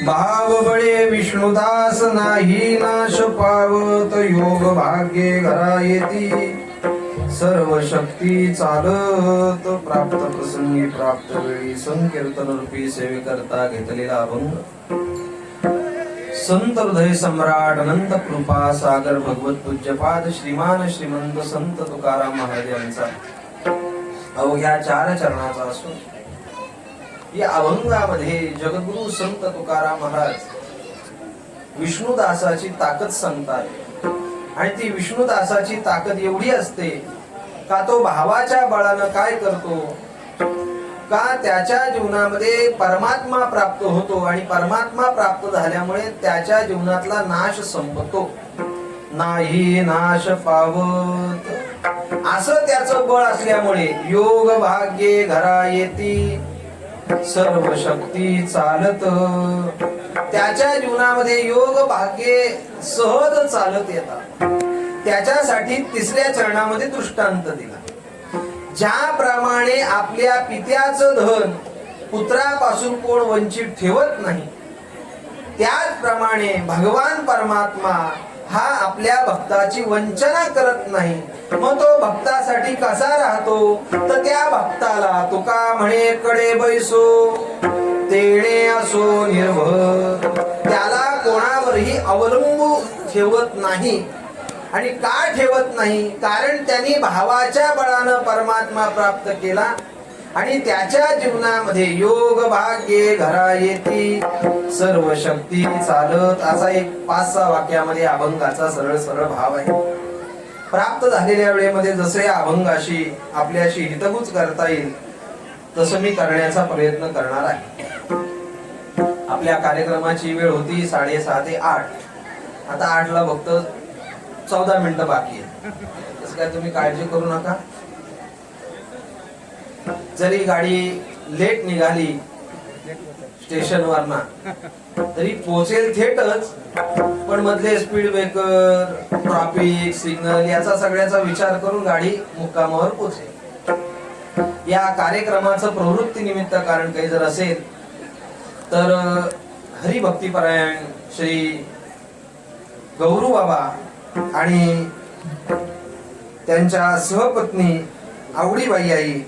भाव बळे विष्णुदास नाही नाश पावत योग भाग्ये घरा येती सर्व शक्ती चालत प्राप्त प्रसंगी प्राप्त वेळी संकीर्तन रूपी सेवे करता घेतलेला अभंग संत हृदय सम्राट अनंत कृपा सागर भगवत पूज्यपाद श्रीमान श्रीमंत संत तुकाराम महाराज यांचा अवघ्या 4 चरणाचा असून या अभंगामध्ये जगद्गुरु संत तुकाराम महाराज विष्णुदासाची ताकद सांगतात आणि ती विष्णुदासाची ताकद एवढी असते का तो भावाच्या बळानं काय करतो का त्याच्या जीवनामध्ये परमात्मा प्राप्त होतो आणि परमात्मा प्राप्त झाल्यामुळे त्याच्या जीवनातला नाश संपतो नाही नाश पावत असं त्याचं बळ असल्यामुळे योग भाग्ये घरा येती सर्व शक्ती चालत त्याच्या जीवनामध्ये योग भाग्ये सहज चालत येतात त्याच्यासाठी 3ऱ्या चरणामध्ये दृष्टांत दिला ज्याप्रमाणे आपल्या पित्याचं धन पुत्रापासून कोण वंचित ठेवत नाही त्याचप्रमाणे भगवान परमात्मा हा आपल्या भक्ताची वंचना करत नाही मग तो भक्तासाठी कसा राहतो तर त्या भक्ताला तुका म्हणे कडे बैसो तेणे असो निर्भर त्याला कोणावरही अवलंबू ठेवत नाही आणि का ठेवत नाही कारण त्यांनी भावाच्या बळानं परमात्मा प्राप्त केला आणि त्याच्या जीवनामध्ये योग भाग्ये घरा येती सर्व शक्ती चालत असा एक 5-6 वाक्यामध्ये अभंगाचा सरळ सरळ भाव आहे प्राप्त झालेल्या वेळेमध्ये जसे अभंगाशी आपल्याशी हितगुज करता येईल तसं मी करण्याचा प्रयत्न करणार आहे आपल्या कार्यक्रमाची वेळ होती 6:30 ते 8 आता 8ला फक्त 14 मिनिटं बाकी आहे तसं काय तुम्ही काळजी करू नका जरी गाडी लेट निघाली स्टेशनवरना तरी पोहोचेल थेटच पण मधले स्पीड ब्रेकर ट्रॅफिक सिग्नल याचा सगळ्याचा विचार करून गाडी मुक्कामावर पोहोचेल या कार्यक्रमाचं प्रवृत्ती निमित्त कारण काही जर असेल तर हरिभक्तीपरायण श्री गौरू बाबा आणि त्यांच्या सहपत्नी आवडीबाई आई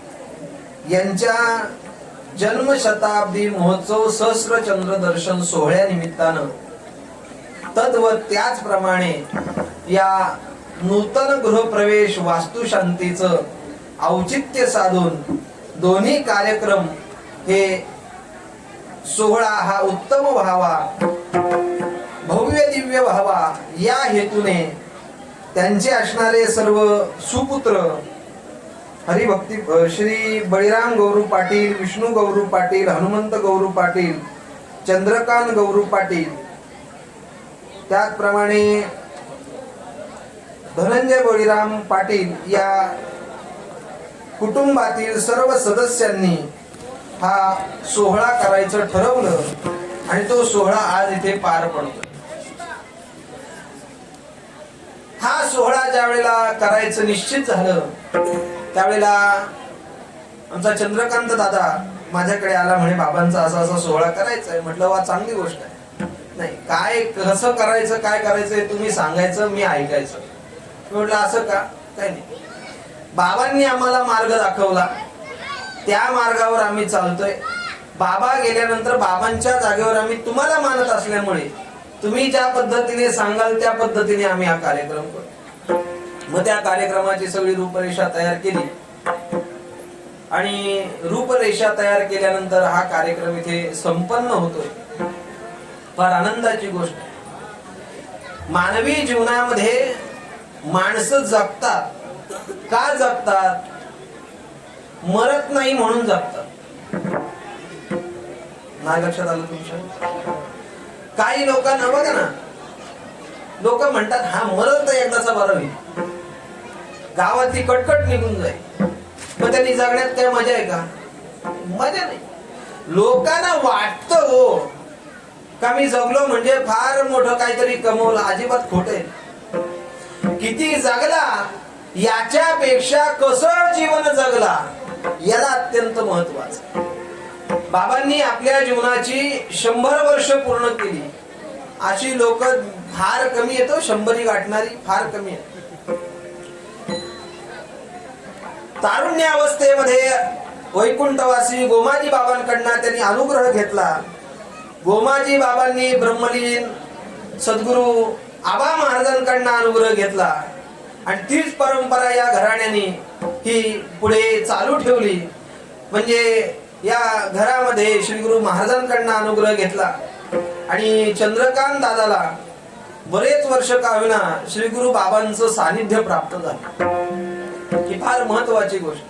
यांच्या जन्मशताब्दी महोत्सव सहस्र चंद्र दर्शन सोहळ्या निमित्तानं तद्वत त्याचप्रमाणे या नूतन गृहप्रवेश वास्तुशांतीचं औचित्य साधून दोन्ही कार्यक्रम हे सोहळा हा उत्तम व्हावा भव्य दिव्य व्हावा या हेतूने त्यांचे असणारे सर्व सुपुत्र हरिभक्ती श्री बळीराम गौरू पाटील विष्णू गौरू पाटील हनुमंत गौरू पाटील चंद्रकांत गौरू पाटील त्याचप्रमाणे धनंजय बळीराम पाटील या कुटुंबातील सर्व सदस्यांनी हा सोहळा करायचं ठरवलं आणि तो सोहळा आज इथे पार पडतो हा सोहळा ज्या वेळेला करायचं निश्चित झालं त्यावेळेला आमचा चंद्रकांत दादा माझ्याकडे आला म्हणे बाबांचा असा असा सोहळा करायचा आहे म्हटलं वा चांगली गोष्ट आहे नाही काय कसं करायचं काय करायचं तुम्ही सांगायचं मी ऐकायचं म्हटलं असं का काय नाही बाबांनी आम्हाला मार्ग दाखवला त्या मार्गावर आम्ही चालतोय बाबा गेल्यानंतर बाबांच्या जागेवर आम्ही तुम्हाला मानत असल्यामुळे तुम्ही ज्या पद्धतीने सांगाल त्या पद्धतीने आम्ही हा कार्यक्रम करू मग त्या कार्यक्रमाची सगळी रूपरेषा तयार केली आणि रूपरेषा तयार केल्यानंतर हा कार्यक्रम इथे संपन्न होतोय फार आनंदाची गोष्ट मानवी जीवनामध्ये माणसं जगतात का जगतात मरत नाही म्हणून जगतात नाही लक्षात आलं तुमच्या काही लोकांना बघा ना लोक म्हणतात हा मरत तर एकदाचा बरा होईल गावातली कटकट निघून जाईल मग त्यांनी जगण्यात काय मजा आहे का मजा नाही लोकांना वाटतं हो का मी जगलो म्हणजे फार मोठं काहीतरी कमवलं अजिबात खोट आहे किती जगला याच्यापेक्षा कसं जीवन जगला याला अत्यंत महत्वाचं बाबांनी आपल्या जीवनाची 100 वर्ष पूर्ण केली अशी लोक फार कमी येतो, 100 गाठणारी फार कमी आहेत. तारुण्य अवस्थेमध्ये वैकुंठवासी गोमाजी बाबांकडनं त्यांनी अनुग्रह घेतला. गोमाजी बाबांनी ब्रह्मलीन सद्गुरु आबा महाराजांकडनं अनुग्रह घेतला आणि तीच परंपरा या घराण्याने ही पुढे चालू ठेवली. म्हणजे या घरामध्ये श्री गुरु महाराजांकडनं अनुग्रह घेतला आणि चंद्रकांत दादाला बरेच वर्ष का होईना श्री गुरु बाबांचं सानिध्य प्राप्त झालं. ही फार महत्वाची गोष्ट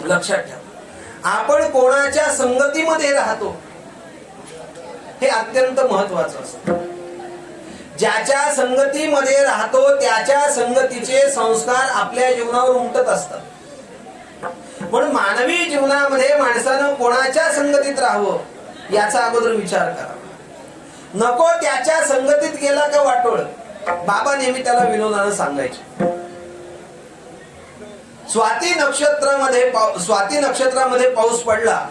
लक्षात ठेवा. आपण कोणाच्या संगतीमध्ये राहतो हे अत्यंत महत्वाचं असतं. ज्याच्या संगतीमध्ये राहतो त्याच्या संगतीचे संस्कार आपल्या जीवनावर उमटत असतात. म्हणून मानवी जीवनामध्ये माणसानं कोणाच्या संगतीत राहावं याचा अगोदर विचार करा. नको त्याच्या संगतीत गेला का वाटोळ, बाबा नेहमी त्याला विनोदानं सांगायचे. स्वाती नक्षत्रामध्ये पाऊस पडला,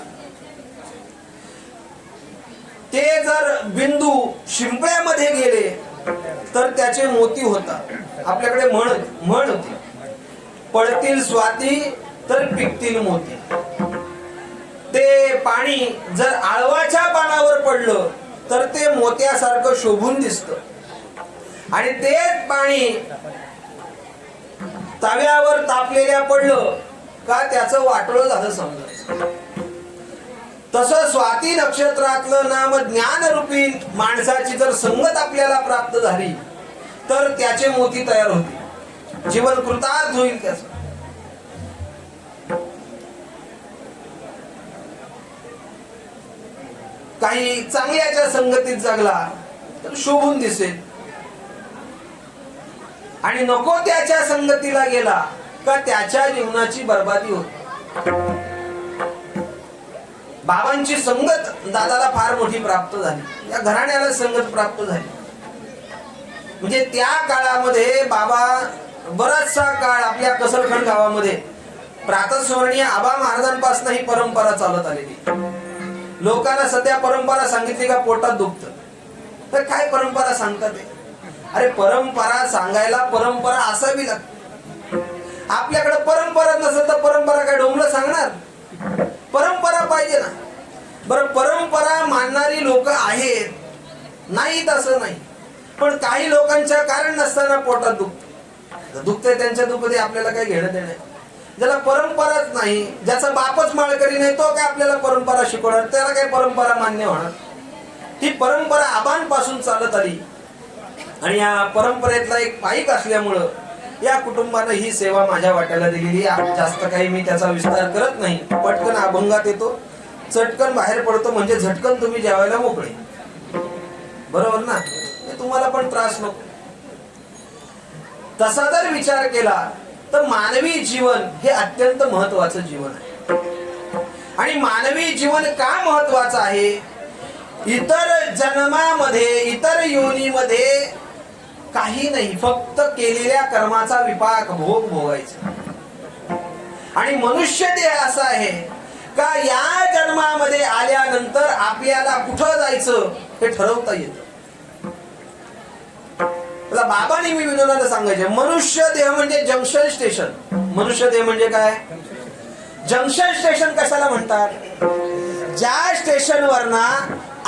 ते जर बिंदू शिंपळ्यामध्ये गेले तर त्याचे मोती होतात. आपल्याकडे म्हण होती, पडतील स्वाती तर पिकतील मोती. ते पाणी जर आळवाच्या पानावर पडलं तर ते मोत्यासारखं शोभून दिसतं आणि तेच पाणी तव्यावर तापलेल्या पडलं का त्याचं वाटोळं झालं समजायचं. तसं स्वाती नक्षत्रातलं नाम ज्ञानरूपी माणसाची जर संगत आपल्याला प्राप्त झाली तर त्याचे मोती तयार होतील, जीवन कृतार्थ होईल त्याचं. काही चांगल्याच्या संगतीत जगला तर शोभून दिसेल आणि नको त्याच्या संगतीला गेला का त्याच्या जीवनाची बर्बादी होते. बाबांची संगत दादाला फार मोठी प्राप्त झाली, या घराण्याला संगत प्राप्त झाली. म्हणजे त्या काळामध्ये बाबा बराचसा काळ आपल्या कसरखंड गावामध्ये प्रातस्मरणीय आबा महाराजांपासून ही परंपरा चालत आलेली. लोकांना सध्या परंपरा सांगितली का पोटात दुखतं. तर काय परंपरा सांगतात? अरे परंपरा सांगायला परंपरा असावी लागते. आपल्याकडे परंपरा नसेल तर परंपरा काय डोंबलं सांगणार? परंपरा पाहिजे ना. बरं, परंपरा मानणारी लोक आहेत, नाहीत असं नाही, पण काही लोकांच्या कारण नसताना पोटात दुखतंय, त्यांच्या दुखते आपल्याला काही घेणं देणं. ज्याला परंपराच नाही, ज्याचा बापच माळकरी नाही, तो काय आपल्याला परंपरा शिकवणार? त्याला काय परंपरा मान्य होणार? ही परंपरा आबांपासून चालत आली आणि या परंपरेतला एक पाईक असल्यामुळं या कुटुंबानं ही सेवा माझ्या वाट्याला दिलेली. जास्त काही मी त्याचा विस्तार करत नाही. पटकन अभंगात येतो, चटकन बाहेर पडतो, म्हणजे झटकन तुम्ही जेवायला मोकळे. बरोबर ना? तुम्हाला पण त्रास नको. तसा जर विचार केला तर मानवी जीवन हे अत्यंत महत्वाचं जीवन आहे. आणि मानवी जीवन का महत्वाचं आहे? इतर जन्मामध्ये, इतर योनीमध्ये काही नाही, फक्त केलेल्या कर्माचा विपाक भोग भोगायचा. आणि मनुष्य देह असा आहे का या जन्मामध्ये आल्यानंतर आपल्याला कुठं जायचं हे ठरवता येतं. बाबांनी मी विनोदाला सांगायचे, मनुष्य देह म्हणजे जंक्शन स्टेशन. मनुष्य देह म्हणजे काय? जंक्शन स्टेशन कशाला म्हणतात? ज्या स्टेशनवरना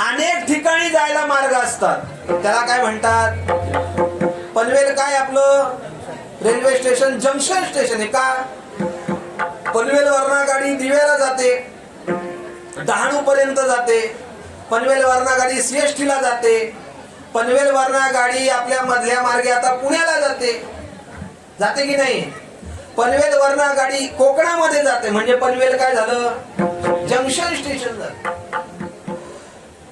अनेक ठिकाणी जायला मार्ग असतात त्याला काय म्हणतात? पनवेल काय आपलं रेल्वे स्टेशन जंक्शन स्टेशन आहे का? पनवेल वरना गाडी दिव्याला जाते, डहाणू पर्यंत जाते. पनवेल वरना गाडी CST ला जाते. पनवेल वरना गाडी आपल्या मधल्या मार्गे आता पुण्याला जाते की नाही? पनवेल वरना गाडी कोकणामध्ये जाते, म्हणजे पनवेल काय झालं? जंक्शन स्टेशन झालं.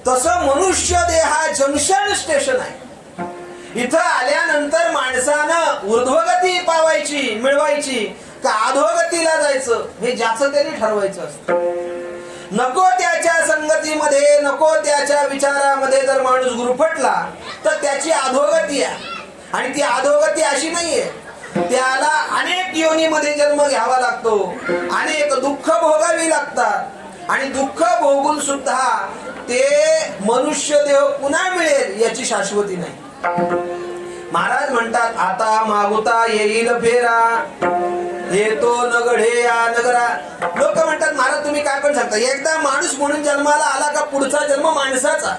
तसं मनुष्य देह हा जंक्शन स्टेशन आहे. इथं आल्यानंतर माणसानं ऊर्ध्वगती पावायची, मिळवायची का अधोगतीला जायचं हे ज्याचं त्यांनी ठरवायचं असतं. नको त्याच्या संगतीमध्ये, नको त्याच्या विचारामध्ये जर माणूस गुरफटला तर त्याची अधोगती आहे. आणि ती अधोगती अशी नाहीये, त्याला अनेक योनीमध्ये जन्म घ्यावा लागतो, अनेक दुःख भोगावी लागतात आणि दुःख भोगून सुद्धा ते मनुष्य देह पुन्हा मिळेल याची शाश्वती नाही. महाराज म्हणतात, आता मागुता येईल फेरा, येतो नगढे या नगरा. लोक म्हणतात, महाराज तुम्ही काय पण सांगता, एकदा माणूस म्हणून जन्माला आला का पुढचा जन्म माणसाचा.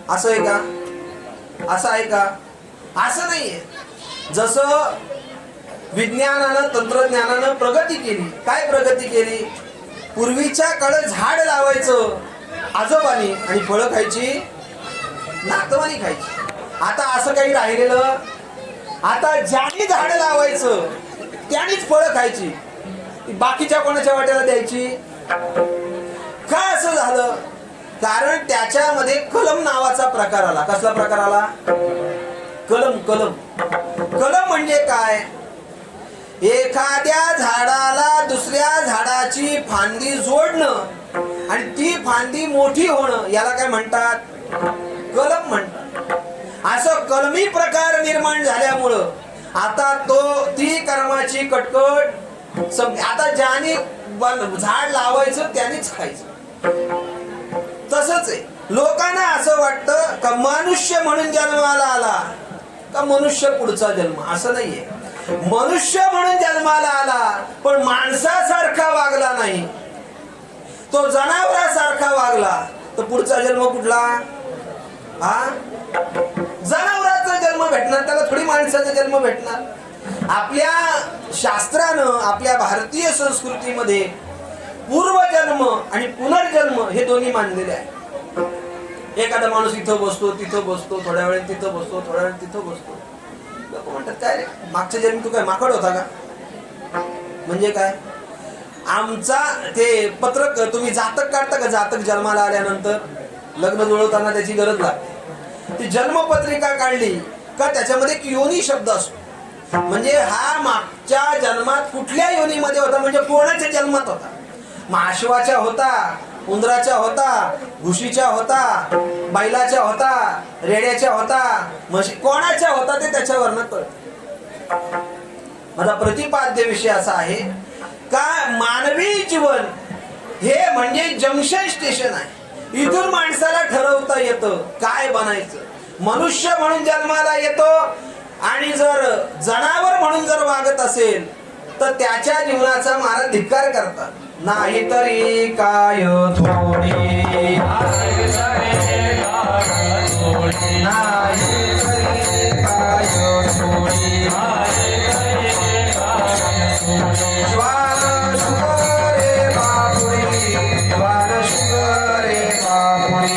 असं आहे का? असं आहे का? असं नाहीये. जसं विज्ञानानं तंत्रज्ञानानं प्रगती केली. काय प्रगती केली? पूर्वीच्या काळात झाड लावायचं आजोबानी आणि फळं खायची नातवानी खायची. आता असं काही राहिलेलं. आता ज्याने झाड लावायचं त्यानेच फळं खायची, बाकीच्या कोणाच्या वाट्याला द्यायची. का असं झालं? कारण त्याच्यामध्ये कलम नावाचा प्रकार आला. कसला प्रकार आला? कलम. कलम कलम म्हणजे काय? एखाद्या झाडाला दुसऱ्या झाडाची फांदी जोडणं आणि ती फांदी मोठी होणं याला काय म्हणतात? कलम म्हणतात. असं कलमी प्रकार निर्माण झाल्यामुळं आता ती कर्माची कटकट आता ज्याने झाड लावायचं त्यानेच खायचं. तसंच आहे. लोकांना असं वाटतं का मनुष्य म्हणून जन्माला आला का मनुष्य पुढचा जन्म. असं नाहीये. मनुष्य म्हणून जन्माला आला पण माणसासारखा वागला नाही, तो जनावरासारखा वागला, तर पुढचा जन्म कुठला? जनावराचा जन्म भेटणार, त्याला थोडी माणसाचा जन्म भेटणार. आपल्या शास्त्रानं आपल्या भारतीय संस्कृतीमध्ये पूर्वजन्म आणि पुनर्जन्म हे दोन्ही मानलेले आहे. एखादा माणूस इथं बसतो तिथं बसतो, थोड्या वेळ तिथं बसतो, थोड्या वेळ तिथं बसतो. लोक म्हणतात, काय रे मागच्या जन्मी तू काय माकड होता का? म्हणजे काय? आमचा ते पत्रक तुम्ही जातक काढता का? जातक जन्माला आल्यानंतर लग्न जुळवताना त्याची गरज लागते. ती जन्मपत्रिका काढली का त्याच्यामध्ये एक योनी शब्द असतो. म्हणजे हा मागच्या जन्मात कुठल्या योनीमध्ये होता, म्हणजे कोणाच्या जन्मात होता. माशवाच्या होता, उंदराच्या होता, घुशीच्या होता, बैलाच्या होता, रेड्याच्या होता, म्हशी कोणाच्या होता ते त्याच्यावरनं कळत. माझा प्रतिपाद्य विषय असा आहे का मानवी जीवन हे म्हणजे जंक्शन स्टेशन आहे. इथून माणसाला ठरवता येतं काय बनायचं. मनुष्य म्हणून जन्माला येतो आणि जर जनावर म्हणून जर वागत असेल तर त्याच्या जीवनाचा महाराज धिक्कार करतात. नाही तरी काय थोडी, नाही तरी काय थोडी, श्वान शुभ रे बापुरी, श्वान शुभ रे बापुरी.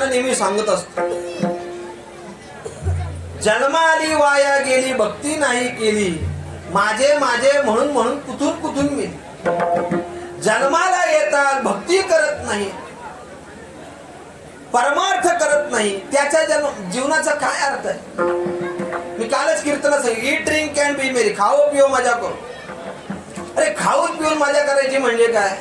नेहमी सांगत असतो, जन्माली वाया गेली भक्ती नाही केली, माझे माझे म्हणून म्हणून कुथून कुथून मिली. जन्माला येतात भक्ती करत नाही, परमार्थ करत नाही, त्याच्या जीवनाचा काय अर्थ आहे? मी कालच कीर्तनाचं ईट ड्रिंक कॅन बी मेरी, खाओ पिओ मजा करो. अरे खाऊन पिऊन मजा करायची म्हणजे काय?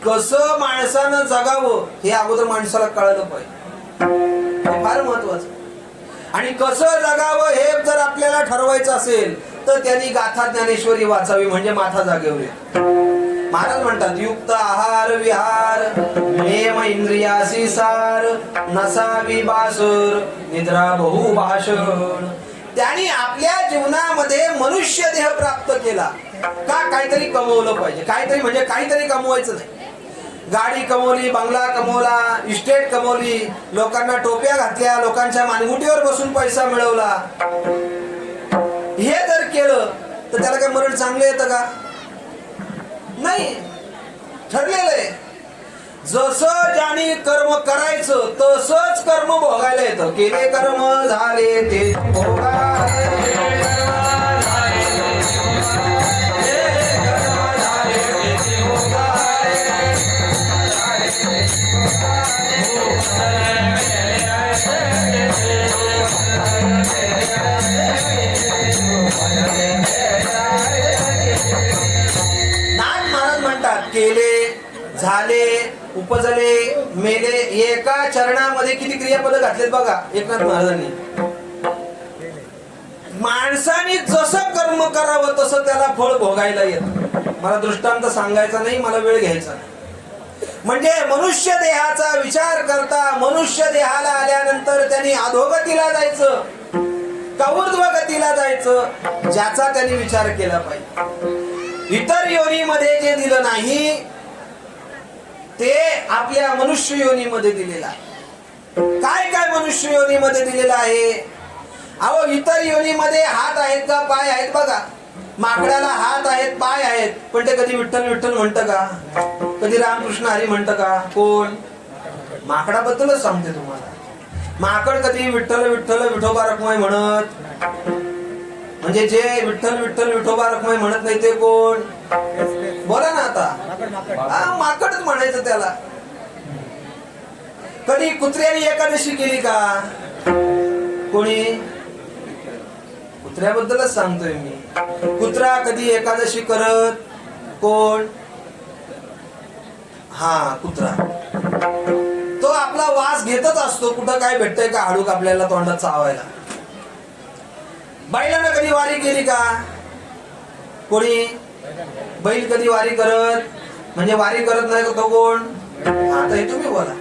कसं माणसानं जगावं हे अगोदर माणसाला कळलं पाहिजे, फार महत्वाचं. आणि कसं जगावं हे जर आपल्याला ठरवायचं असेल तर त्यांनी गाथा ज्ञानेश्वरी वाचावी, म्हणजे माथा जागेवर येतो. महाराज म्हणतात, युक्त आहार विहार नेम इंद्रियासी सार, नसावी बासर निद्रा बहु भाषण. त्यांनी आपल्या जीवनामध्ये मनुष्य देह प्राप्त केला का काहीतरी कमवलं पाहिजे. काहीतरी म्हणजे काहीतरी कमवायचं नाही. गाडी कमवली, बंगला कमवला, इस्टेट कमवली, लोकांना टोप्या घातल्या, लोकांच्या मानगुटीवर बसून पैसा मिळवला, हे जर केलं तर त्याला काय मरण चांगलं येतं का? नाही. ठरलेलं आहे, जसं ज्याने कर्म करायचं तसंच कर्म भोगायला येतं. केले कर्म झाले ते भोगाले. नाथ महाराज म्हणतात केले झाले उपजले मेले. एका चरणामध्ये किती क्रियापद घातलेत बघा एकनाथ महाराजांनी. माणसाने जसं कर्म करावं तसं त्याला फळ भोगायला येतं. मला दृष्टांत सांगायचा नाही, मला वेळ घ्यायचा नाही. म्हणजे मनुष्य देहाचा विचार करता मनुष्य देहाला आल्यानंतर त्यांनी अधोगतीला जायचं का ऊर्ध्वगतीला जायचं ज्याचा त्यांनी विचार केला पाहिजे. इतर योनीमध्ये जे दिलं नाही ते आपल्या मनुष्य योनीमध्ये दिलेलं आहे. काय काय मनुष्य योनीमध्ये दिलेलं आहे? अहो इतर योनीमध्ये हात आहेत का पाय आहेत बघा. माकडाला हात आहेत पाय आहेत पण ते कधी विठ्ठल विठ्ठल म्हणतं का? कधी रामकृष्ण हरी म्हणतं का? कोण? माकडाबद्दलच सांगते तुम्हाला. माकड कधी विठ्ठल विठ्ठल विठोबा रखमाई म्हणत? म्हणजे जे विठ्ठल विठ्ठल विठोबा रखमाई म्हणत नाही ते कोण? बोला ना आता. माकडच म्हणायचं त्याला. कधी कुत्र्याने एकादशी केली का? कोणी? कुत्र्याबद्दलच सांगतोय मी. कुत्रा कधी एकादशी करत? कोण? हा कुत्रा. तो आपला वास घेतच असतो. कुठं काय भेटतंय का हाडूक आपल्याला तोंडात चावायला. बैलानं कधी वारी केली का? कोणी? बैल कधी वारी करत? म्हणजे वारी करत नाही तो कोण? आता हे तुम्ही बोला.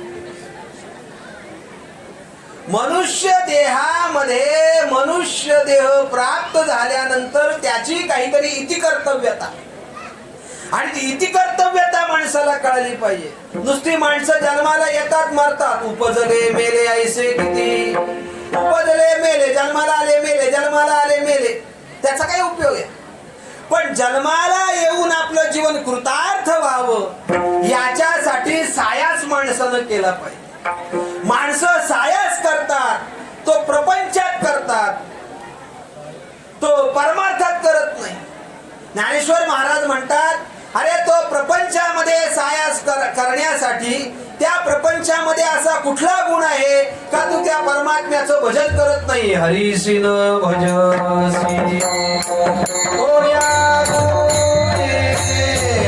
मनुष्य देहामध्ये मनुष्य देह प्राप्त झाल्यानंतर त्याची काहीतरी इति कर्तव्यता आणि ती इति कर्तव्यता माणसाला कळली पाहिजे. नुसती माणसं जन्माला येतात मरतात. उपजले मेले ऐसे किती. उपजले मेले जन्माला आले मेले जन्माला आले मेले त्याचा काही उपयोग आहे? पण जन्माला येऊन आपलं जीवन कृतार्थ व्हावं याच्यासाठी सायास माणसानं केला पाहिजे. माणसं सायास करतात, तो प्रपंचात करतात, तो परमार्थात करत नाही. ज्ञानेश्वर महाराज म्हणतात अरे तो प्रपंचामध्ये सायास करण्यासाठी त्या प्रपंचामध्ये असा कुठला गुण आहे का तू त्या परमात्म्याचं भजन करत नाही? हरिसिन भजसी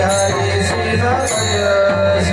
हरिसिन भजसी.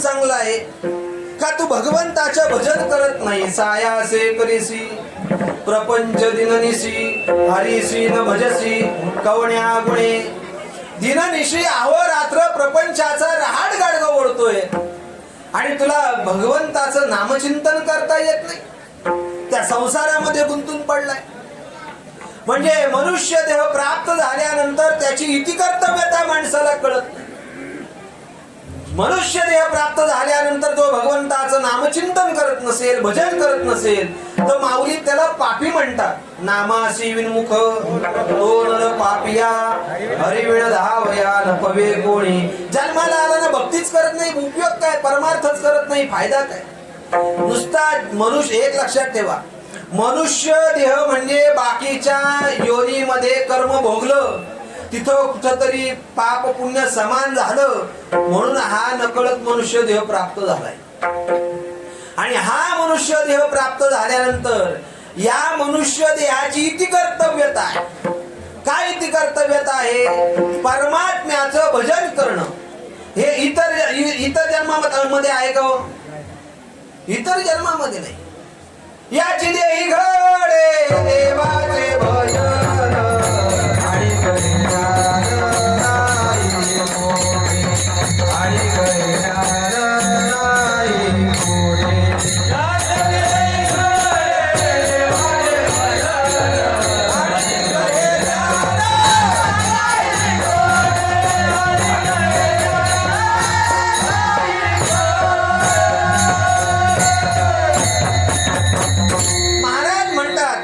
चांगला आहे का तू भगवंताचं भजन करत नाही? सायासे करीसी प्रपंच दिननिशी हरिसी न भजसी कवण्या गुणे. दिननिशी अहोरात्र प्रपंचाचा रहाड गाडगा ओढतोय आणि तुला भगवंताचं नामचिंतन करता येत नाही. त्या संसारामध्ये गुंतून पडलाय. म्हणजे मनुष्य देह प्राप्त झाल्यानंतर त्याची इति कर्तव्यता माणसाला कळत नाही. मनुष्य देह प्राप्त झाल्यानंतर जो भगवंताचं नामचिंतन करत नसेल भजन करत नसेल तर माऊली त्याला पापी म्हणतात. नामासी विनमुख तो नर पापिया हरिविण धावया न पवे कोणी. जन्माला आला ना भक्तीच करत नाही उपयोग काय? परमार्थच करत नाही फायदा काय? नुसता मनुष्य. एक लक्षात ठेवा मनुष्य देह म्हणजे बाकीच्या योनीमध्ये कर्म भोगलं तिथं कुठंतरी पाप पुण्य समान झालं म्हणून हा नकळत मनुष्य देह प्राप्त झालाय. आणि हा मनुष्य देह प्राप्त झाल्यानंतर या मनुष्य देहाची इति कर्तव्यता आहे. काय इति कर्तव्यता आहे? परमात्म्याचं भजन करणं. हे इतर जन्मामध्ये आहे का? इतर जन्मामध्ये नाही. याची देही घडे देवाचे भजन आणि कल्याण नाही कोणी, आणि कल्याण नाही कोणी.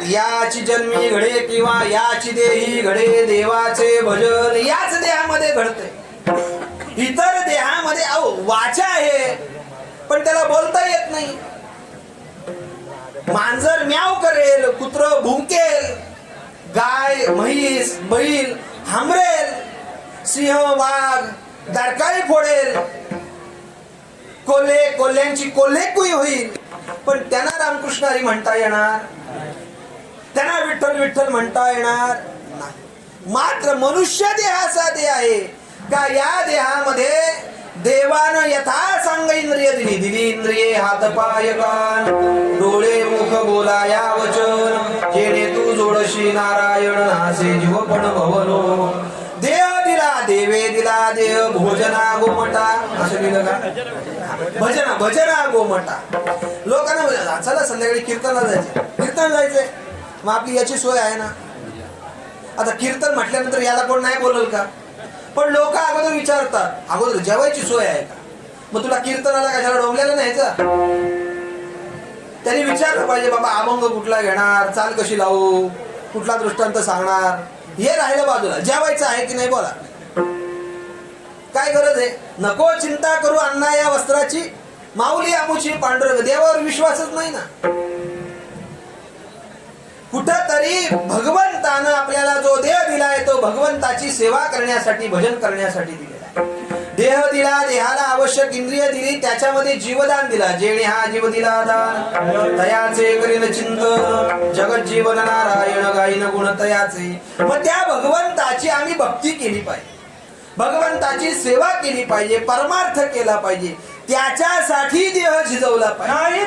याची जन्मी घडे किंवा याची देही घडे देवाचे भजन याच देहामध्ये घडते. इतर देहामध्ये वाचा आहे पण त्याला बोलता येत नाही. मांजर म्याव करेल, कुत्र भुंकेल, गाय म्हैस बैल हांबरेल, सिंह वाघ दारकाळी फोडेल, कोल्ह्यांची कोल्हेकुई होईल, पण त्यांना रामकृष्ण हरी म्हणता येणार, त्यांना विठ्ठल विठ्ठल म्हणता येणार नाही. मात्र मनुष्य देहाचा देह आहे का या देहामध्ये देवानं यथा सांग इंद्रिय दिली इंद्रिये हात पाय कान डोळे मुख बोलाया वचन जेणे तू जोडशी नारायण नासे जीवपण भवनो. देह दिला देवे दिला देह भोजना गोमटा असं लिहिलं का? भजना गोमटा. लोकांना चला संध्याकाळी कीर्तनाला जायचंय. मग आपली याची सोय आहे ना. आता कीर्तन म्हटल्यानंतर याला कोण नाही बोलल का? पण लोक अगोदर विचारतात अगोदर जेवायची सोय आहे का? मग तुला कीर्तनाला कशाला डोंबल्याला न्यायचं? त्यांनी विचारलं पाहिजे बाबा अभंग कुठला घेणार, चाल कशी लावू, कुठला दृष्टांत सांगणार, हे राहिलं बाजूला. जेवायचं आहे की नाही बोला. काय गरज आहे? नको चिंता करू अण्णा या वस्त्राची माऊली आमुची पांडुरंग. देवावर विश्वासच नाही ना. कुठंतरी भगवंतानं आपल्याला जो देह दिलाय तो भगवंताची सेवा करण्यासाठी भजन करण्यासाठी दिलेला आहे. देह दिला, देहाला आवश्यक इंद्रिय दिली, त्याच्यामध्ये जीवदान दिला. जेणे हा जीव दिला दान तयाचे करीन चिंतन जगत जीवन नारायण गायन गुण तयाचे. मग त्या भगवंताची आम्ही भक्ती केली पाहिजे, भगवंताची सेवा केली पाहिजे, परमार्थ केला पाहिजे. त्याच्यासाठी देह झिजवला पाहिजे.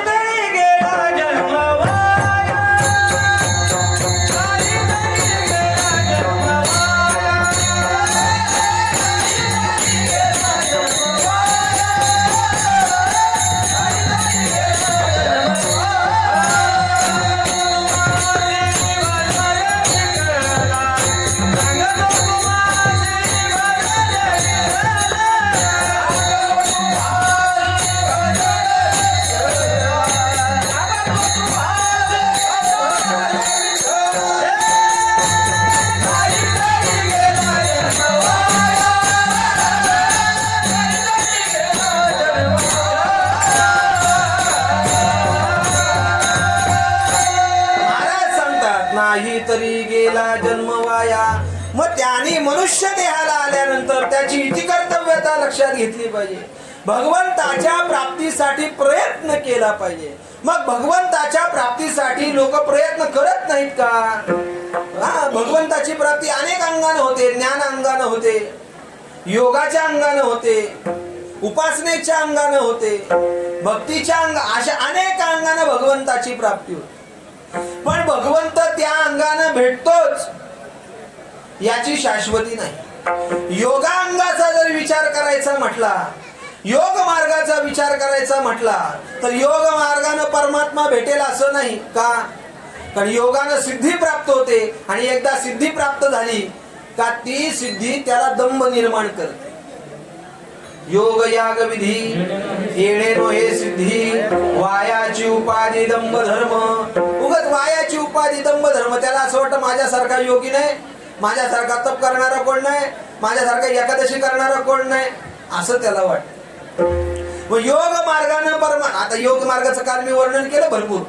तरी गेला जन्म वाया. मग त्याने मनुष्य देहाला आल्यानंतर त्याची इति कर्तव्यता लक्षात घेतली पाहिजे. भगवंताच्या प्राप्तीसाठी प्रयत्न केला पाहिजे. मग भगवंताच्या प्राप्तीसाठी लोक प्रयत्न करत नाहीत का? भगवंताची प्राप्ती अनेक अंगाने होते. ज्ञान अंगाने होते, योगाच्या अंगाने होते, उपासनेच्या अंगाने होते, भक्तीच्या अशा अनेक अंगाने भगवंताची प्राप्ती होते. पण भगवंत त्या अंगाने भेटतोच याची शाश्वती नाही. योगांगाचा जर विचार करायचा म्हटला, योग मार्गाचा विचार करायचा म्हटला तर योग मार्गाने परमात्मा भेटेल असं नाही का? कारण योगाने सिद्धी प्राप्त होते आणि एकदा सिद्धी प्राप्त झाली का ती सिद्धी त्याला दंभ निर्माण करते. योग याग विधी येणे नो हे सिद्धी वायाची उपाधी दंभ धर्म. उगत वायाची उपाधी दंभ धर्म. त्याला असं वाटतं माझ्यासारखा योगी नाही, माझ्यासारखा तप करणारा कोण नाही, माझ्यासारखा एकादशी करणारा कोण नाही, असं त्याला वाटतं. मग योग मार्गाने आता योग मार्गाचं काल मी वर्णन केलं भरपूर.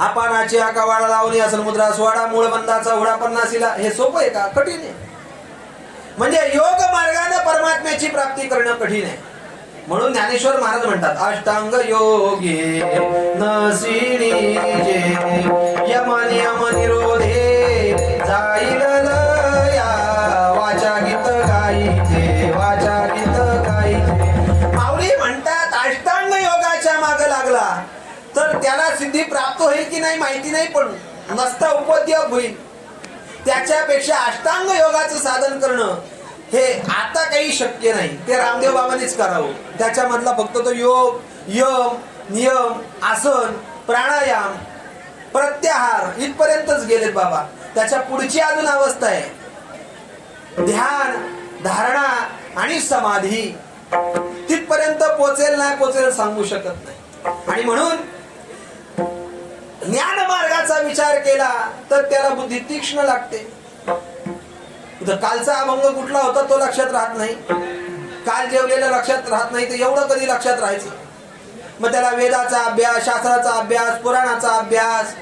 आपानाची आका वाडा लावणी असल मुद्रा सोडा मूळ बंदाचा हुडा पन्नासीला. हे सोपं आहे का? कठीण आहे. म्हणजे योग मार्गाने परमात्म्याची प्राप्ती करणं कठीण आहे. म्हणून ज्ञानेश्वर महाराज म्हणतात अष्टांग योगे नसिनी जे यम नियम निरोधे जाईल लया वाचा गीत गाईचे वाचा गीत गाईचे. माऊली म्हणतात अष्टांग योगाच्या मागे लागला तर त्याला सिद्धी प्राप्त होईल की नाही माहिती नाही, पण नसता उपद्योग होईल. त्याच्यापेक्षा अष्टांग योगाचं साधन करणं हे आता काही शक्य नाही, ते रामदेव बाबांनीच करावं. त्याच्यामधला फक्त तो योग, यम, नियम, आसन, प्राणायाम, प्रत्याहार इथपर्यंतच गेलेत बाबा. त्याच्या पुढची अजून अवस्था आहे ध्यान, धारणा आणि समाधी. तिथपर्यंत पोचेल नाही पोचेल सांगू शकत नाही. आणि म्हणून ज्ञान मार्गाचा विचार केला तर त्याला बुद्धी तीक्ष्ण लागते. कालचा अभंग कुठला होता तो लक्षात राहत नाही, काल जेवलेलं लक्षात राहत नाही, तर एवढं कधी लक्षात राहायचं. मग त्याला वेदाचा अभ्यास, शास्त्राचा अभ्यास, पुराणाचा अभ्यास,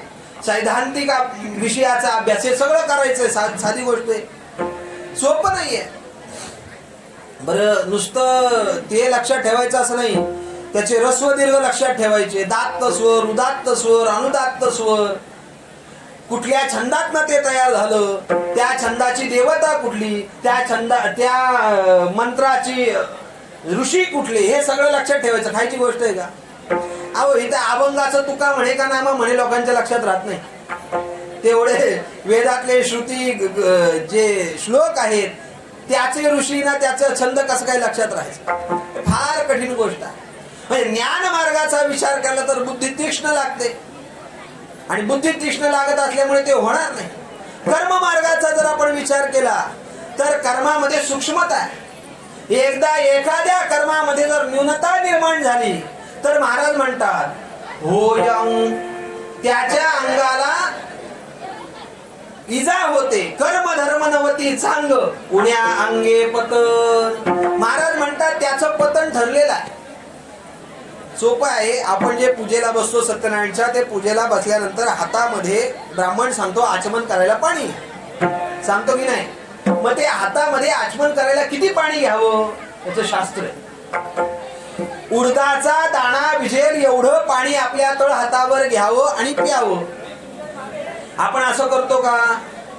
सैद्धांतिक विषयाचा अभ्यास हे सगळं करायचंय. साधी गोष्ट आहे, सोपं नाहीये. बरं नुसतं ते लक्षात ठेवायचं असं नाही, त्याचे रस्व दीर्घ लक्षात ठेवायचे. दात्त स्वर, उदात्त स्वर, अनुदात्त स्वर, कुठल्या छंदातनं ते तयार झालं, त्या छंदाची देवता कुठली, त्या मंत्राची ऋषी कुठले, हे सगळं लक्षात ठेवायचं. खायची गोष्ट आहे का? अहो इथं अभंगाचं तुका म्हणे का नामा म्हणे लोकांच्या लक्षात राहत नाही. तेवढे वेदातले श्रुती जे श्लोक आहेत त्याचे ऋषी ना त्याचा छंद कसं काय लक्षात राहायचं, फार कठीण गोष्ट आहे. म्हणजे ज्ञान मार्गाचा विचार केला तर बुद्धी तीक्ष्ण लागते, आणि बुद्धी तीक्ष्ण लागत असल्यामुळे ते होणार नाही. कर्म मार्गाचा जर आपण विचार केला तर कर्मामध्ये सूक्ष्मता आहे. एकदा एखाद्या कर्मामध्ये जर न्यूनता निर्माण झाली तर महाराज म्हणतात हो त्याच्या अंगाला इजा होते. कर्म धर्म नवती चांग उण्या अंगे पतन. महाराज म्हणतात त्याचं पतन ठरलेलं आहे. सोपं आहे. आपण जे पूजेला बसतो सत्यनारायणच्या, ते पूजेला बसल्यानंतर हातामध्ये ब्राह्मण सांगतो आचमन करायला पाणी, सांगतो की नाही? मग ते हातामध्ये आचमन करायला किती पाणी घ्यावं याचं शास्त्र आहे. उडदाचा दाणा भिजेल एवढं पाणी आपल्या तळ हातावर घ्यावं आणि प्यावं. आपण असं करतो का?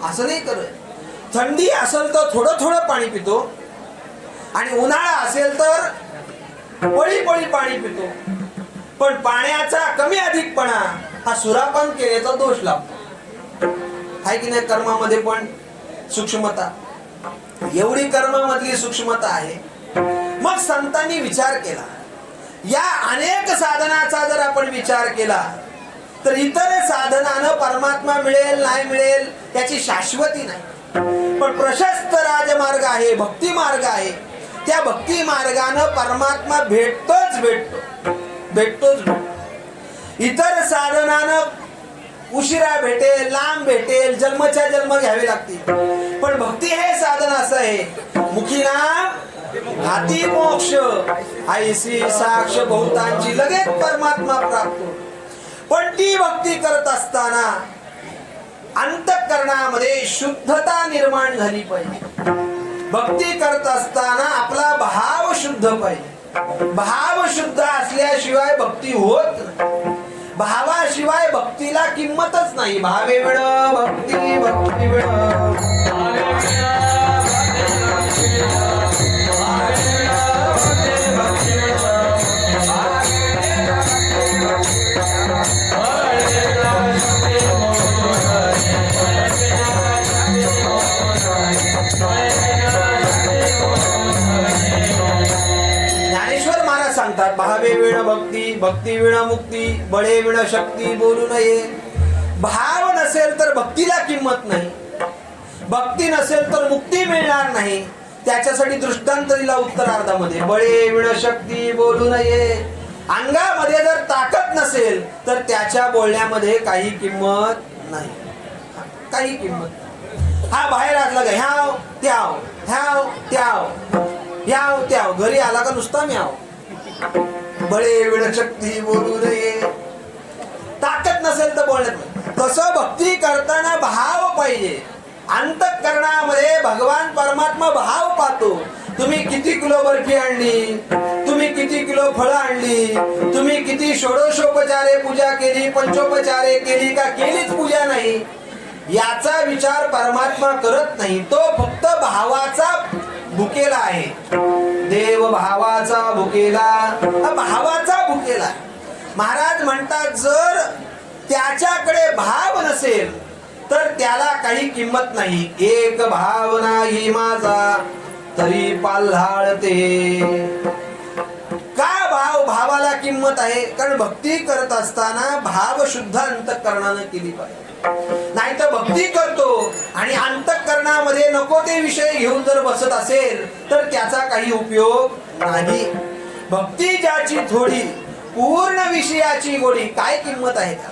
असं नाही करत. थंडी असेल तर थोडं थोडं पाणी पितो, आणि उन्हाळा असेल तर पळी पळी पाणी पितो. पण पाण्याचा कमी अधिकपणा हा सुरापान केल्याचा दोष लागतो, आहे की नाही? कर्मामध्ये पण सूक्ष्मता, एवढी कर्मामधली सूक्ष्मता आहे. मग संतांनी विचार केला, या अनेक साधनाचा जर आपण विचार केला तर इतर साधनानं परमात्मा मिळेल नाही मिळेल त्याची शाश्वती नाही. पण प्रशस्त राजमार्ग आहे, भक्ती मार्ग आहे. त्या भक्ती मार्गानं परमात्मा भेटतोच भेटतो. इतर साधनानं उशिरा भेटेल, लांब भेटेल, जन्मच्या जन्म घ्यावे लागतील. पण भक्ती हे साधन असं आहे, मुखी नाम हाती मोक्ष, ऐसी साक्ष बहुतांची लगेच परमात्मा प्राप्त. पण ती भक्ती करत असताना अंतःकरणामध्ये शुद्धता निर्माण झाली पाहिजे. भक्ती करत असताना आपला भाव शुद्ध पाहिजे. भाव शुद्ध असल्याशिवाय भक्ती होत नाही. भावाशिवाय भक्तीला किंमतच नाही. भावे विण भक्ती, भक्ती विण सांगतात भावे विण भक्ती, भक्ती विण मुक्ती, बळे विण शक्ती बोलू नये. भाव नसेल तर भक्तीला किंमत नाही, भक्ती नसेल तर मुक्ती मिळणार नाही. त्याच्यासाठी दृष्टांत दिला उत्तरार्धामध्ये, बळे विण शक्ती बोलू नये. अंगामध्ये जर ताकद नसेल तर त्याच्या बोलण्यामध्ये काही किंमत नाही, काही किंमत नाही. हा बाहेर असला का ह्याव त्याव, ह्याव त्याव, ह्याव त्याव, घरी आला का नुसता म्याव. बळे विण शक्ती बोलू नये. ताकद नसेल तर बोलण्यात. तसं भक्ती करताना भाव पाहिजे. अंतःकरणामध्ये भगवान परमात्मा भाव पाहतो. तुम्ही किती किलो बर्फी आणली, तुम्ही किती किलो फळं आणली, तुम्ही किती षोडशोपचारे पूजा केली, पंचोपचारे केली का केलीच पूजा नाही, याचा विचार परमात्मा करत नाही. तो फक्त भावाचा भुकेला आहे. देव भावाचा भुकेला, भावाचा भुकेला. महाराज म्हणतात जर त्याच्याकडे भाव नसेल तर त्याला काही किंमत नाही. एक भाव नाही माझा तरी पाल्हाळते. का भावाला किंमत आहे? कारण भक्ती करत असताना भाव शुद्ध अंतःकरणानं केली पाहिजे. नाही तर भक्ती करतो आणि अंतःकरणामध्ये नको ते विषय घेऊन जर बसत असेल तर त्याचा काही उपयोग नाही. भक्ती ज्याची थोडी, पूर्ण विषयाची गोडी, काय किंमत आहे का?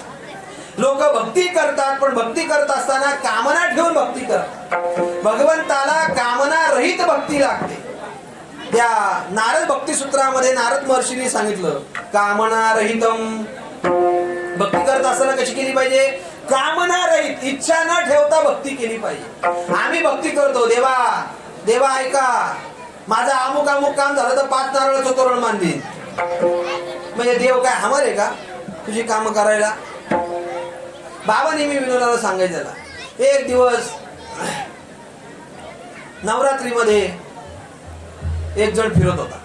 लोक भक्ती करतात पण भक्ती करत असताना कामना ठेवून भक्ती करतात. भगवंताला कामना रहित भक्ती लागते. त्या नारद भक्ती सूत्रामध्ये नारद महर्षींनी सांगितलं कामना रहितम. भक्ती करत असताना कशी केली पाहिजे? कामना रहित, इच्छा न ठेवता भक्ती केली पाहिजे. आम्ही भक्ती करतो, देवा देवा ऐका, माझा अमुक अमुक काम झालं तर 5 नारळाचं तोरण बांधीन. म्हणजे देव काय हमर आहे का तुझी काम करायला? बाबा नेहमी विनोदाला सांगायचं, एक दिवस नवरात्रीमध्ये एक जण फिरत होता.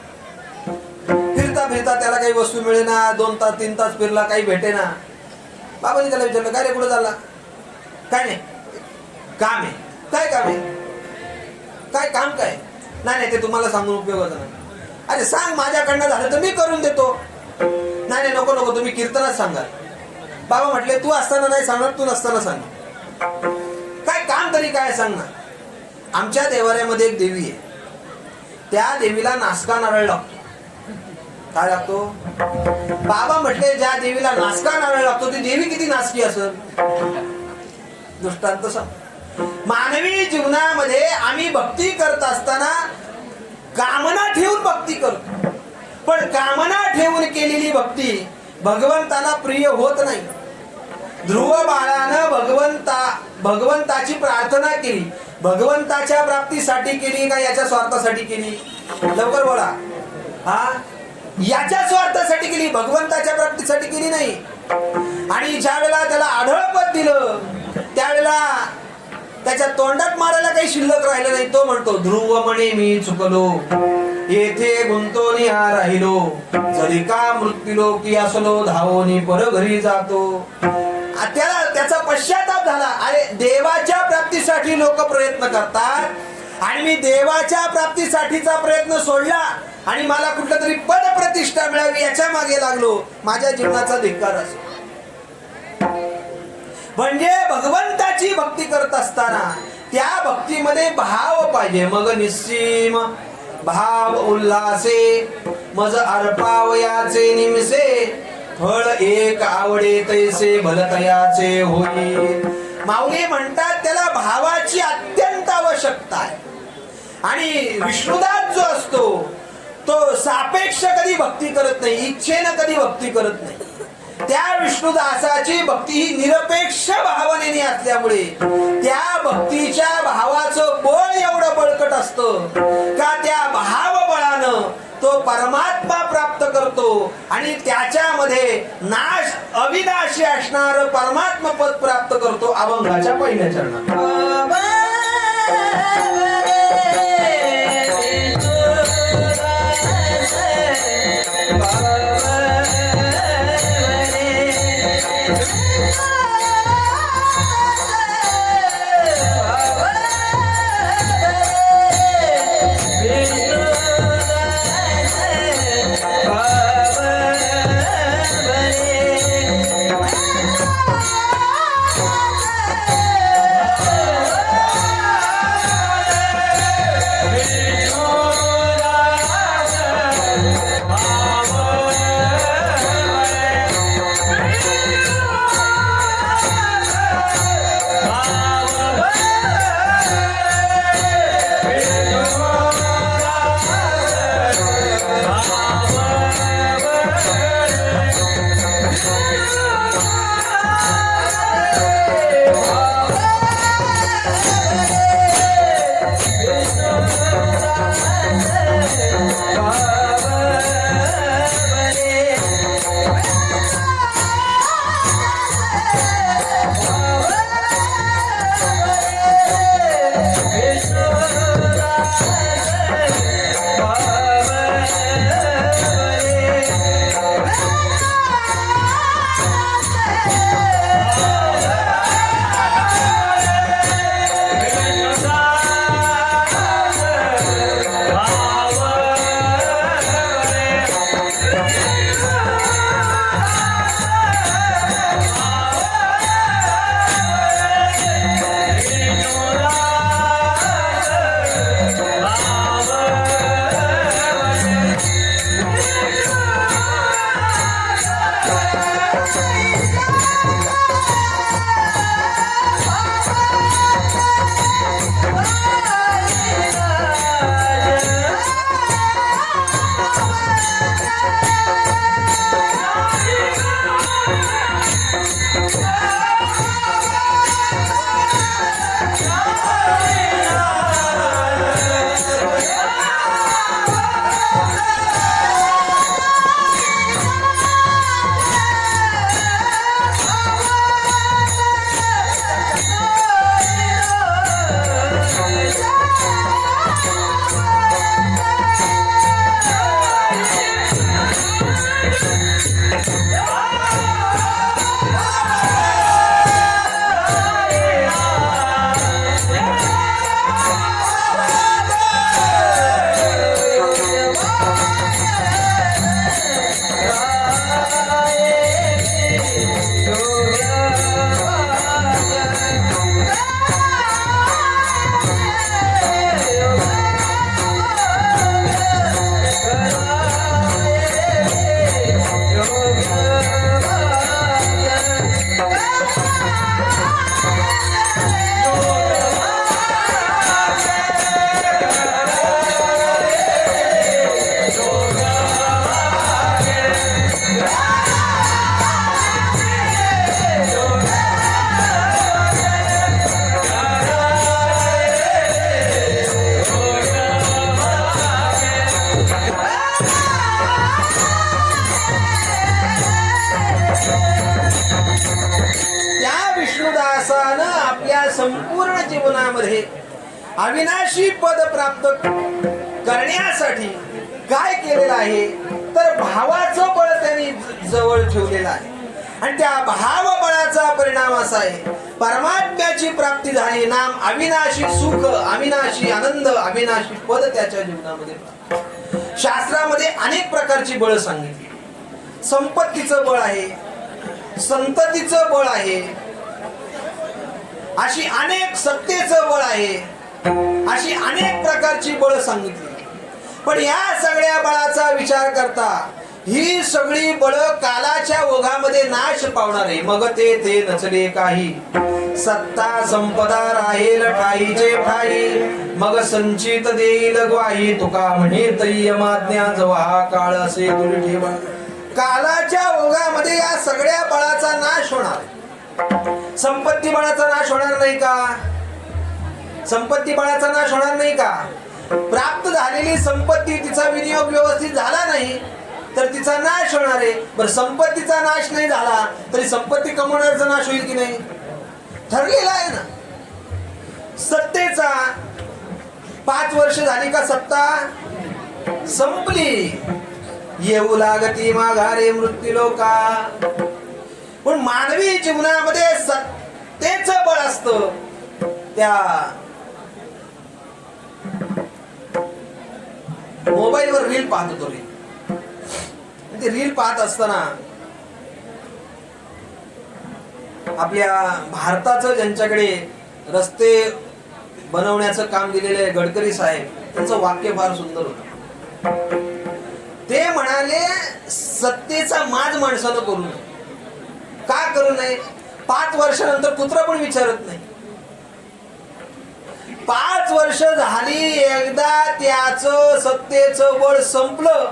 फिरता फिरता त्याला काही वस्तू मिळेना. 2 तास 3 तास फिरला, काही भेटेना. बाबांनी त्याला विचारलं काय रे, कुठं चालला? काय नाही, काम आहे. काय काम आहे? काय काम काय? नाही नाही, ते तुम्हाला सांगून उपयोगाचं नाही. अरे सांग, माझ्याकडनं झालं तर मी करून देतो. नाही नाही, नको नको, तुम्ही कीर्तनात सांगा. बाबा म्हटले तू असताना नाही सांगणार, तू नसताना सांग. काय काम तरी काय सांग ना. आमच्या देवाऱ्यामध्ये एक देवी आहे, त्या देवीला नासका नारळ लागतो. काय लागतो? बाबा म्हटले ज्या देवीला नासका नारळ लागतो ती देवी किती नासकी असेल? दृष्टांत सांग. मानवी जीवनामध्ये आम्ही भक्ती करत असताना कामना ठेवून भक्ती करतो, पण कामना ठेवून केलेली भक्ती भगवंताला प्रिय होत नाही. ध्रुव बाळानं भगवंताची प्रार्थना केली, भगवंताच्या प्राप्तीसाठी केली का याच्या स्वार्थासाठी केली? लवकर बोला. हा, याच्या स्वार्थासाठी केली, भगवंताच्या प्राप्तीसाठी केली नाही. आणि ज्या वेळेला त्याला आढळपद दिलं त्यावेळेला त्याच्या तोंडात मारायला काही शिल्लक राहिलं नाही. तो म्हणतो ध्रुव म्हणे मी चुकलो, येथे गुंतोनी हा राहिलो, जरी का मृत्यूलो की असलो, धावोनी पर घरी जातो. त्याला त्याचा पश्चाताप झाला. अरे देवाच्या प्राप्तीसाठी लोक प्रयत्न करतात आणि मी देवाच्या प्राप्तीसाठीचा प्रयत्न सोडला आणि मला कुठलं तरी पद प्रतिष्ठा मिळावी याच्या मागे लागलो. माझ्या जीवनाचा धिक्कार असो. म्हणजे भगवंताची भक्ती करत असताना त्या भक्तीमध्ये भाव पाहिजे. मग निस्सीम भाव उल्हासे, मज अर्पावयाचे निमसे, फळ एक आवडे तैसे भलतयाचे होई. माऊली म्हणतात त्याला भावाची अत्यंत आवश्यकता आहे. आणि विष्णुदास जो असतो तो सापेक्ष कधी भक्ती करत नाही, इच्छेनं कधी भक्ती करत नाही. त्या विष्णुदासाची भक्ती ही निरपेक्ष भावनेने असल्यामुळे त्या भक्तीच्या भावाचं बळ एवढं बळकट असतं का त्या भाव बळानं तो परमात्मा प्राप्त करतो आणि त्याच्यामध्ये नाश अविनाशी असणार परमात्मा पद प्राप्त करतो. अभंगाच्या पहिल्या चरणात जीवनामध्ये अविनाशी पद प्राप्त करण्यासाठी काय केलेलं आहे तर भावाचं बळ त्यांनी जवळ ठेवलेलं आहे. आणि त्या भाव बळाचा परिणाम असा आहे परमात्म्याची प्राप्ती झाली. नाम अविनाशी सुख, अविनाशी आनंद, अविनाशी पद त्याच्या जीवनामध्ये. शास्त्रामध्ये अनेक प्रकारची बळ सांगितली. संपत्तीचं बळ आहे, संततीचं बळ आहे, अशी अनेक सत्तेचं बळ आहे, अशी अनेक प्रकारची बळ सांगितली. पण या सगळ्या बळाचा विचार करता ही सगळी बळ कालाच्या ओघामध्ये नाश पावणार आहे. मग ते नचले काही, सत्ता संपदा राहील ठाईचे ठाई, मग संचित देईल ग्वाही, तुका म्हणे तय्यमाज्ञा जवा काळ असे तुझे ठेवा. कालाच्या ओघामध्ये या सगळ्या बळाचा नाश होणार. संपत्ती बळाचा नाश होणार नाही का? संपत्ती बळाचा नाश होणार नाही का? प्राप्त झालेली संपत्ती तिचा विनियोग व्यवस्थित झाला नाही तर तिचा नाश होणार आहे. बरं, संपत्तीचा नाश नाही झाला तरी संपत्ती कमवण्याचा नाश होईल की नाही? ठरलेला आहे ना. सत्तेचा 5 वर्ष झाली का सत्ता संपली, येऊ लागती माघारे मृत्यू लोका. पण मानवी जीवनामध्ये सत्तेचं बळ असतं. त्या मोबाईलवर रील पाहत होतो. ते रील पाहत असताना आपल्या भारताचं ज्यांच्याकडे रस्ते बनवण्याचं काम दिलेले गडकरी साहेब, त्यांचं वाक्य फार सुंदर होतं. ते म्हणाले सत्तेचा माज माणसानं करू नये. का करू नये? 5 वर्षानंतर कुत्रा पण विचारत नाही. 5 वर्ष झाली एकदा त्याचं सत्तेचं बळ संपलं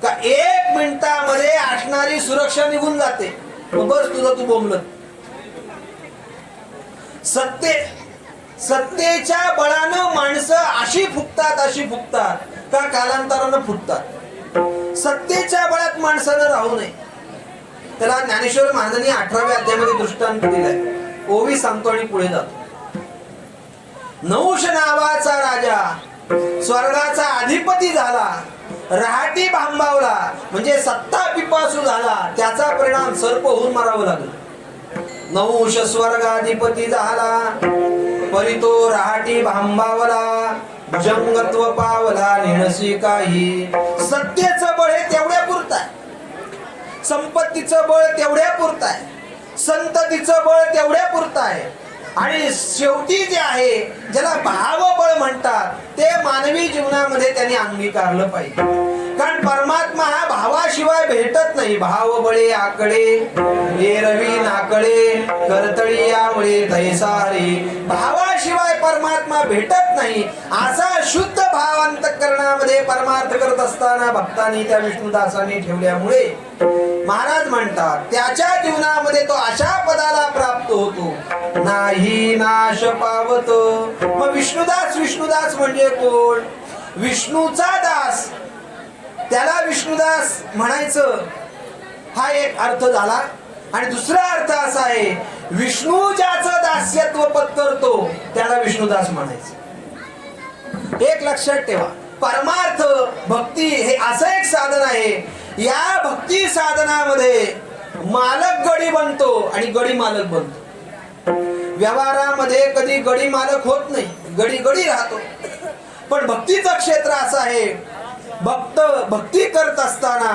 का 1 मिनिटामध्ये असणारी सुरक्षा निघून जाते. बस तुझं तू बोंबलत. सत्तेच्या बळानं माणसं अशी फुकतात का कालांतरानं फुटतात. सत्तेच्या बळात माणसानं राहू नये. त्याला ज्ञानेश्वर महाराजांनी 18व्या अध्यायामध्ये दृष्टांत दिलाय. ओवी सांगतो आणि पुढे जातो. नहुष नावाचा राजा स्वर्गाचा अधिपती झाला, रहाटी भांबावला म्हणजे सत्ता पिपासू झाला. त्याचा परिणाम सर्प होऊन मरावं लागलं. नहुष स्वर्गाधिपती झाला, परी तो रहाटी भांबावला, भुजंगत्व पावला निणसी काही. सत्तेचं बळ हे तेवढ्या पुरत आहे, संपत्तीचं बळ तेवढ्या पुरत आहे, संततीचं बळ तेवढ्या पुरत आहे. आणि शेवटी जे आहे ज्याला भावबळ म्हणतात ते मानवी जीवनामध्ये त्यांनी अंगीकारलं पाहिजे. कारण परमात्मा हा भावाशिवाय भेटत नाही. भावबळे आकडे एरवी नाकडे, करतळी यावळे तैसारे. भावाशिवाय परमात्मा भेटत नाही. असा शुद्ध भाव अंतःकरणामध्ये परमार्थ करत असताना भक्तांनी त्या विष्णुदासांनी ठेवल्यामुळे महाराज म्हणतात त्याच्या जीवनामध्ये तो अशा पदाला प्राप्त होतो नाही नाश पावतो. मग विष्णुदास म्हणजे कोण? विष्णूचा दास, त्याला विष्णुदास म्हणायचं हा एक अर्थ झाला. आणि दुसरा अर्थ असा आहे विष्णू ज्याचं दास्यत्व पत्करतो त्याला विष्णुदास म्हणायचं. एक लक्षात ठेवा, परमार्थ भक्ती हे असं एक साधन आहे. या भक्ती साधनामध्ये मालक गडी बनतो आणि गडी मालक बनतो. व्यवहारामध्ये कधी गडी मालक होत नाही, गडी गडी राहतो. पण भक्तीचं क्षेत्र असं आहे, भक्त भक्ती करत असताना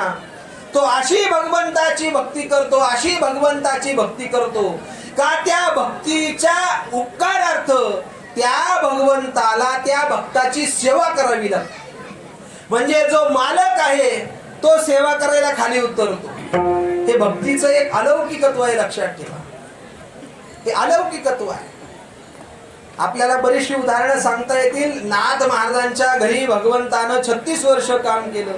तो अशी भगवंताची भक्ती करतो, अशी भगवंताची भक्ती करतो का त्या भक्तीच्या उपकारार्थ त्या भगवंताला त्या भक्ताची सेवा करावी लागते. म्हणजे जो मालक आहे तो सेवा करायला खाली उतरतो. हे भक्तीचं एक अलौकिकत्व आहे, लक्षात ठेवा. हे अलौकिकत्व आहे. आपल्याला बरीचशी उदाहरणं सांगता येतील. नाथ महाराजांच्या घरी भगवंतानं 36 वर्ष काम केलं.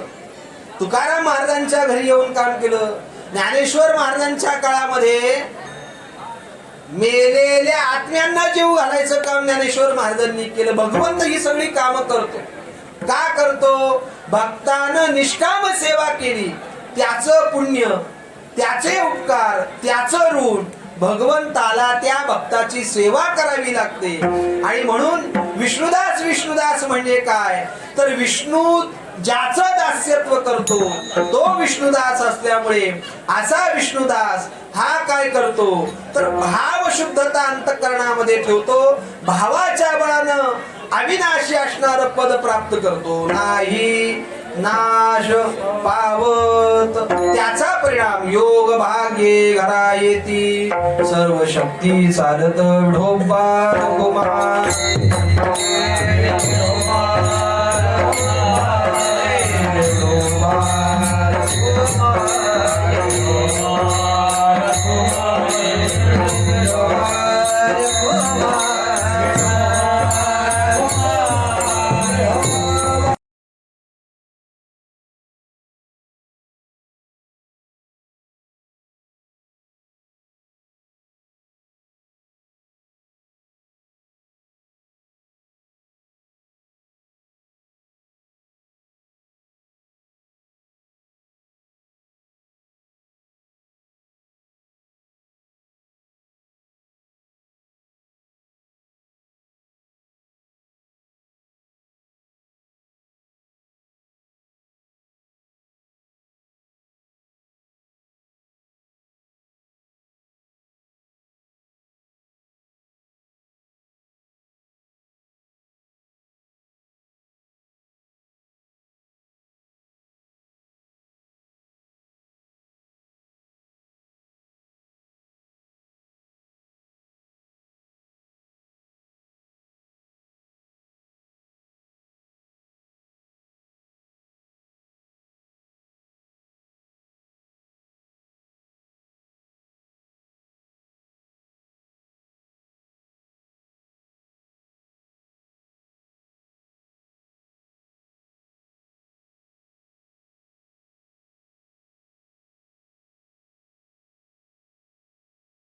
तुकाराम महाराजांच्या घरी येऊन काम केलं. ज्ञानेश्वर महाराजांच्या काळामध्ये मेलेल्या आत्म्यांना जीव घालायचं काम ज्ञानेश्वर महाराजांनी केलं. भगवंत ही सगळी कामं करतो. का करतो? भक्तानं निष्काम सेवा केली, त्याचं पुण्य, त्याचे उपकार, त्याचं ऋण भगवंताला त्या भक्ताची सेवा करावी लागते. आणि म्हणून विष्णुदास विष्णुदास म्हणजे काय तर विष्णू ज्याचं दास्यत्व करतो तो विष्णुदास असल्यामुळे असा विष्णुदास हा काय करतो तर भाव शुद्धता अंतःकरणामध्ये ठेवतो. भावाच्या बळानं अविनाशी असणार पद प्राप्त करतो. नाही नाश पावत त्याचा परिणाम योग भाग्ये घरा येती सर्व शक्ती चालत ढोबा